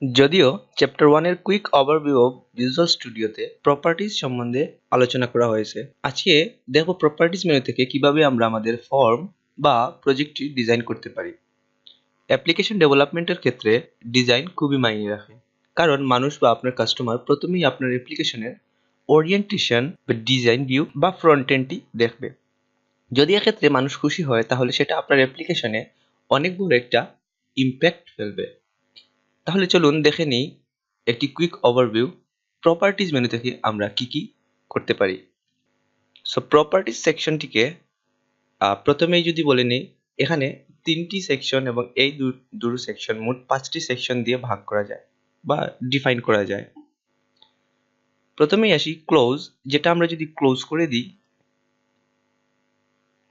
যদিও চ্যাপ্টার 1 এর quick overview of visual স্টুডিওতে প্রপার্টিজ সম্বন্ধে আলোচনা করা হয়েছে, আজকে দেখব প্রপার্টিজ মেনু থেকে কিভাবে আমরা আমাদের ফর্ম বা প্রজেক্টটি ডিজাইন করতে পারি। অ্যাপ্লিকেশন ডেভেলপমেন্টের ক্ষেত্রে ডিজাইন খুবই মাইনে রাখে, কারণ মানুষ বা আপনার কাস্টমার প্রথমেই আপনার অ্যাপ্লিকেশনের ওরিয়েন্টেশন বা ডিজাইন ভিউ বা ফ্রন্ট এন্ডটি দেখবে। যদি এক্ষেত্রে মানুষ খুশি হয়, তাহলে সেটা আপনার অ্যাপ্লিকেশনে অনেক বড় একটা ইম্প্যাক্ট ফেলবে। তাহলে চলুন দেখে নিই একটি কুইক ওভারভিউ প্রপার্টিজ মেনু থেকে আমরা কি করতে পারি। সো প্রপার্টিজ সেকশনটিকে প্রথমেই যদি বলে নিই, এখানে 3টি সেকশন এবং এই দুটো সেকশন মোট 5টি সেকশন দিয়ে ভাগ করা যায় বা ডিফাইন করা যায়। প্রথমেই আসি ক্লোজ, যেটা আমরা যদি ক্লোজ করে দিই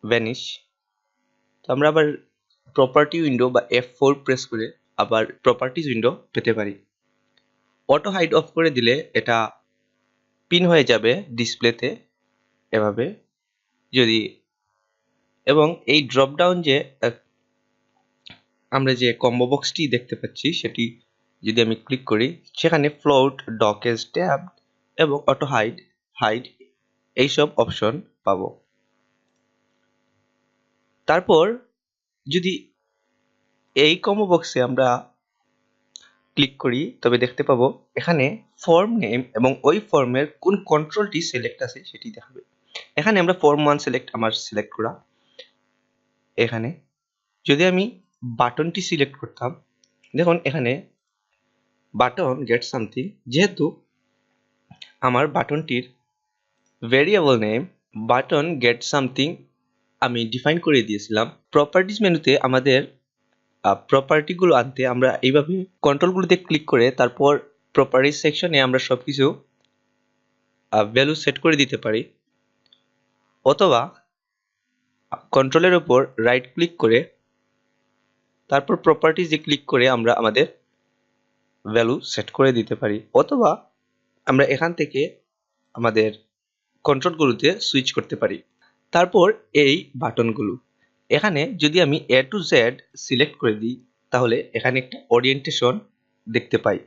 ভ্যানিশ, তো আমরা আবার প্রপার্টি উইন্ডো বা F4 প্রেস করে আবার প্রপার্টিজ উইন্ডো পেতে পারি। অটো হাইড অফ করে দিলে এটা পিন হয়ে যাবে ডিসপ্লেতে এভাবে। এবং এই ড্রপ ডাউন যে আমরা যে কম্বো বক্সটি দেখতে পাচ্ছি, সেটি যদি আমি ক্লিক করি, সেখানে ফ্লোট, ডকেজ, ট্যাব এবং অটো হাইড এইসব অপশন পাবো। তারপর যদি এই কম্বো বক্সে আমরা ক্লিক করি, তবে দেখতে পাবো এখানে ফর্ম নেম এবং ওই ফর্মের কোন কন্ট্রোলটি সিলেক্ট আছে সেটি দেখাবে। এখানে আমরা ফর্ম 1 আমার সিলেক্ট করা। এখানে যদি আমি বাটনটি সিলেক্ট করতাম, দেখুন এখানে বাটন গেট সামথিং, যেহেতু আমার বাটনটির variable name button get something আমি ডিফাইন করে দিয়েছিলাম। প্রপার্টিজ মেনুতে আমাদের প্রপার্টিগুলো আনতে আমরা এইভাবে কন্ট্রোলগুলোতে ক্লিক করে তারপর প্রপার্টিজ সেকশনে আমরা সবকিছু ভ্যালু সেট করে দিতে পারি, অথবা কন্ট্রোলের উপর রাইট ক্লিক করে তারপর প্রপার্টিজে ক্লিক করে আমরা আমাদের ভ্যালু সেট করে দিতে পারি, অথবা আমরা এখান থেকে আমাদের কন্ট্রোলগুলোতে সুইচ করতে পারি। তারপর এই বাটনগুলো, এখানে যদি আমি A to Z সিলেক্ট করে দিই, তাহলে এখানে একটা ওরিয়েন্টেশন দেখতে পাই।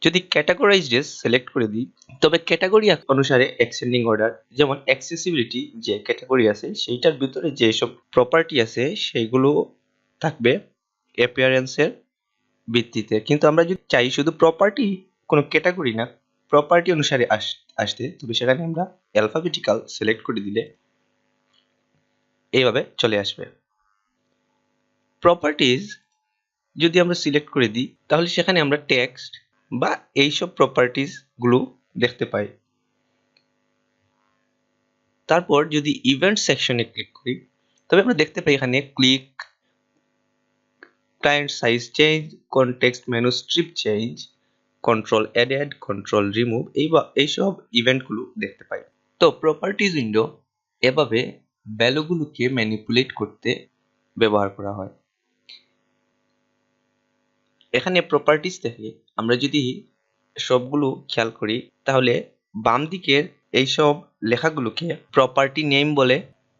যদি ক্যাটাগরাইজড সিলেক্ট করে দিই, তবে ক্যাটাগরি অনুসারে অ্যাসেন্ডিং অর্ডার, যেমন অ্যাক্সেসিবিলিটি যে ক্যাটাগরি আছে সেইটার ভিতরে যেসব প্রপার্টি আছে সেইগুলো থাকবে অ্যাপিয়ারেন্সের ভিত্তিতে। কিন্তু আমরা যদি চাই শুধু প্রপার্টি, কোনো ক্যাটাগরি না, প্রপার্টি অনুসারে আসতে, তবে সেখানে আমরা অ্যালফাবেটিক্যাল সিলেক্ট করে দিলে এইভাবে চলে আসবে। প্রপার্টিজ যদি আমরা সিলেক্ট করে দিই, তাহলে সেখানে আমরা টেক্সট বা এইসব প্রপার্টিজ গুলো দেখতে পাই। তারপর যদি ইভেন্ট সেকশনে ক্লিক করি, তবে আমরা দেখতে পাই এখানে click, client size change, context menu strip change, control added, control remove, এইসব ইভেন্টগুলো দেখতে পাই। তো প্রপার্টিজ উইন্ডো এভাবে ভ্যালুগুলোকে ম্যানিপুলেট করতে ব্যবহার করা হয়। এখানে প্রপার্টিজ থেকে আমরা যদি সবগুলো খেয়াল করি, তাহলে বাম দিকের এইসব লেখাগুলোকে প্রপার্টি নেম বলে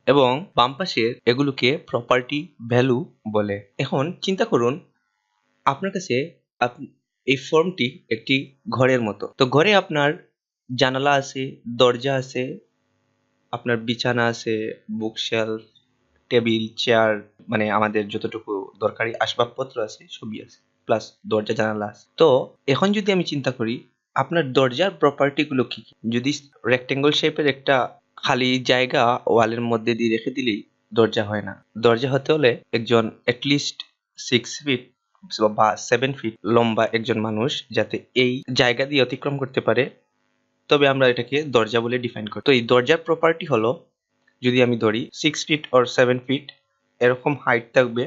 এবং বাম পাশের এগুলোকে প্রপার্টি ভ্যালু বলে। এখন চিন্তা করুন, আপনার কাছে এই ফর্মটি একটি ঘরের মতো। তো ঘরে আপনার জানালা আছে, দরজা আছে, আপনার বিছানা আছে, বুকশেলফ, টেবিল, চেয়ার, মানে আমাদের যতটুকু দরকারি আসবাবপত্র আছে সবই আছে, প্লাস দরজা জানালা আছে। তো এখন যদি আমি চিন্তা করি আপনার দরজার প্রপার্টি গুলো কি কি, যদি রেক্টেঙ্গল শেপের একটা খালি জায়গা ওয়ালের মধ্যে দিয়ে রেখে দিলেই দরজা হয় না। দরজা হতে হলে একজন অ্যাটলিস্ট 6 ফিট বা 7 ফিট লম্বা একজন মানুষ যাতে এই জায়গা দিয়ে অতিক্রম করতে পারে, তবে আমরা এটাকে দরজা বলে ডিফাইন করি। তো এই দরজার প্রপার্টি হলো, যদি আমি ধরি 6 ফিট or 7 ফিট এরকম হাইট থাকবে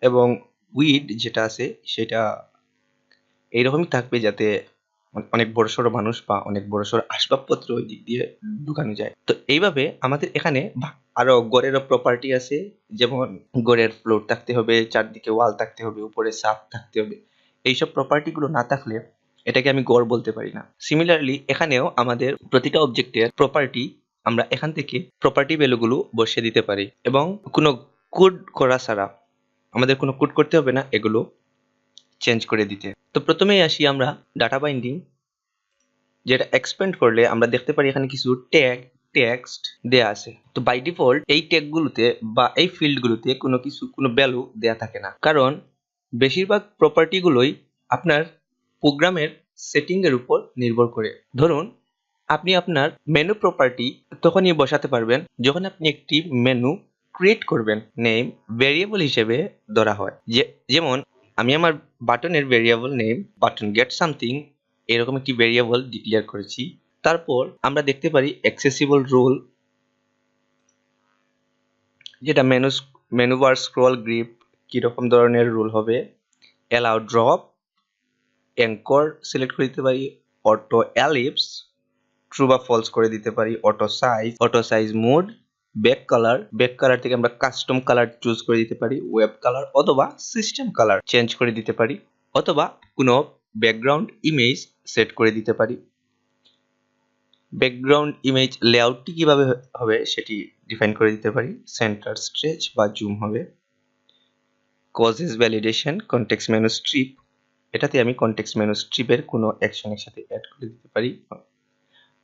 এবং উইড যেটা আছে সেটা এইরকমই থাকবে, যাতে অনেক বড়সড় মানুষ বা অনেক বড়সড় আসবাবপত্র ওই দিক দিয়ে ঢুকানো যায়। তো এইভাবে আমাদের এখানে আরো গড়েরও প্রপার্টি আছে, যেমন গড়ের ফ্লোর থাকতে হবে, চারদিকে ওয়াল থাকতে হবে, উপরে ছাদ থাকতে হবে। এইসব প্রপার্টি গুলো না থাকলে এটাকে আমি গড় বলতে পারি না। সিমিলারলি এখানেও আমাদের প্রতিটা অবজেক্টের প্রপার্টি আমরা এখান থেকে প্রপার্টি ভ্যালুগুলো বসিয়ে দিতে পারি এবং কোনো কোড করা ছাড়া, আমাদের কোনো কোড করতে হবে না, এগুলো চেঞ্জ করে দিতে। তো প্রথমেই আসি আমরা ডাটা বাইন্ডিং, যেটা এক্সপ্যান্ড করলে আমরা দেখতে পারি এখানে কিছু ট্যাগ টেক্সট দেয়া আছে। তো বাই ডিফল্ট এই ট্যাগগুলোতে বা এই ফিল্ডগুলোতে কোনো ভ্যালু দেয়া থাকে না, কারণ বেশিরভাগ প্রপার্টিগুলোই আপনার প্রোগ্রামের সেটিং এর উপর নির্ভর করে। ধরুন আপনি আপনার মেনু প্রপার্টি তখনই বসাতে পারবেন যখন আপনি একটি মেনু ক্রিয়েট করবেন। নেম ভেরিয়েবল হিসেবে ধরা হয়, যেমন আমি আমার বাটনের variable name button get something এরকম একটি ভেরিয়েবল ডিক্লেয়ার করেছি। তারপর আমরা দেখতে পারি অ্যাক্সেসিবল রুল, যেটা মেনু বার স্ক্রল গ্রিপ কিরকম ধরনের রুল হবে, অ্যালাউ ড্রপ, অ্যাঙ্কর সিলেক্ট করে দিতে পারি, অটো এলিপস ট্রু বা ফলস করে দিতে পারি, auto size mode, back colour থেকে আমরা কাস্টম কালার চুজ করে দিতে পারি, ওয়েব কালার অথবা সিস্টেম কালার চেঞ্জ করে দিতে পারি, অথবা কোনো ব্যাকগ্রাউন্ড ইমেজ সেট করে দিতে পারি। ব্যাকগ্রাউন্ড ইমেজ লেআউটটি কিভাবে হবে সেটি ডিফাইন করে দিতে পারি, সেন্টার স্ট্রেচ বা জুম হবে, causes validation, context menu strip, এটাতে আমি কনটেক্সট মেনু স্ট্রিপের কোনো অ্যাকশনের সাথে অ্যাড করে দিতে পারি,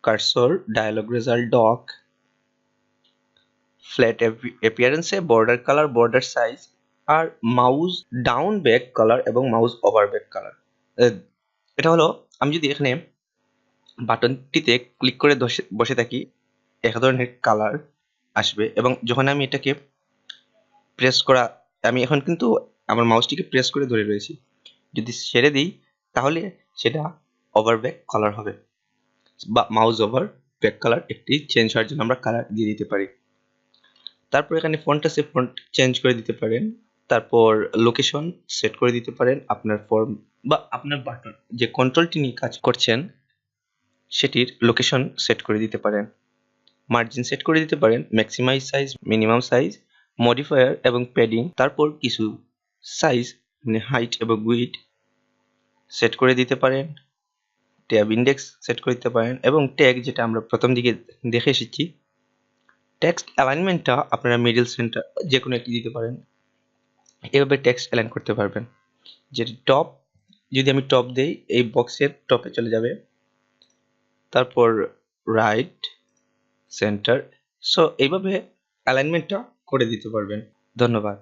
cursor, dialog result dock, flat অ্যাপিয়ারেন্সে বর্ডার কালার, বর্ডার সাইজ, আর মাউস ডাউন ব্যাক কালার এবং মাউস ওভার ব্যাক কালার। এটা হলো আমি যদি এখানে বাটনটিতে ক্লিক করে বসে থাকি এক ধরনের কালার আসবে, এবং যখন আমি এটাকে আমি এখন কিন্তু আমার মাউসটিকে প্রেস করে ধরে রয়েছি, যদি ছেড়ে দিই তাহলে সেটা ওভার ব্যাক কালার হবে, বা মাউস ওভার ব্যাক কালার একটি চেঞ্জ হওয়ার জন্য আমরা কালার দিয়ে দিতে পারি। তারপর এখানে ফন্ট আছে, ফন্ট চেঞ্জ করে দিতে পারেন। তারপর লোকেশন সেট করে দিতে পারেন, আপনার ফর্ম বা আপনার বাটন যে কন্ট্রোলটি নিয়ে কাজ করছেন সেটির লোকেশন সেট করে দিতে পারেন। মার্জিন সেট করে দিতে পারেন, maximise size, minimum size, modifier এবং প্যাডিং। তারপর কিছু সাইজ মানে হাইট এবং উইডথ সেট করে দিতে পারেন, ট্যাব ইন্ডেক্স সেট করে দিতে পারেন, এবং ট্যাগ যেটা আমরা প্রথম দিকে দেখে এসেছি টেক্সট অ্যালাইনমেন্টটা আপনারা মিডল সেন্টার যে কোনো একটি দিতে পারেন, এভাবে টেক্সট অ্যালাইন করতে পারবেন। যেটি টপ, যদি আমি টপ দেই এই বক্সের টপে চলে যাবে, তারপর রাইট, সেন্টার, সো এইভাবে অ্যালাইনমেন্টটা করে দিতে পারবেন। ধন্যবাদ।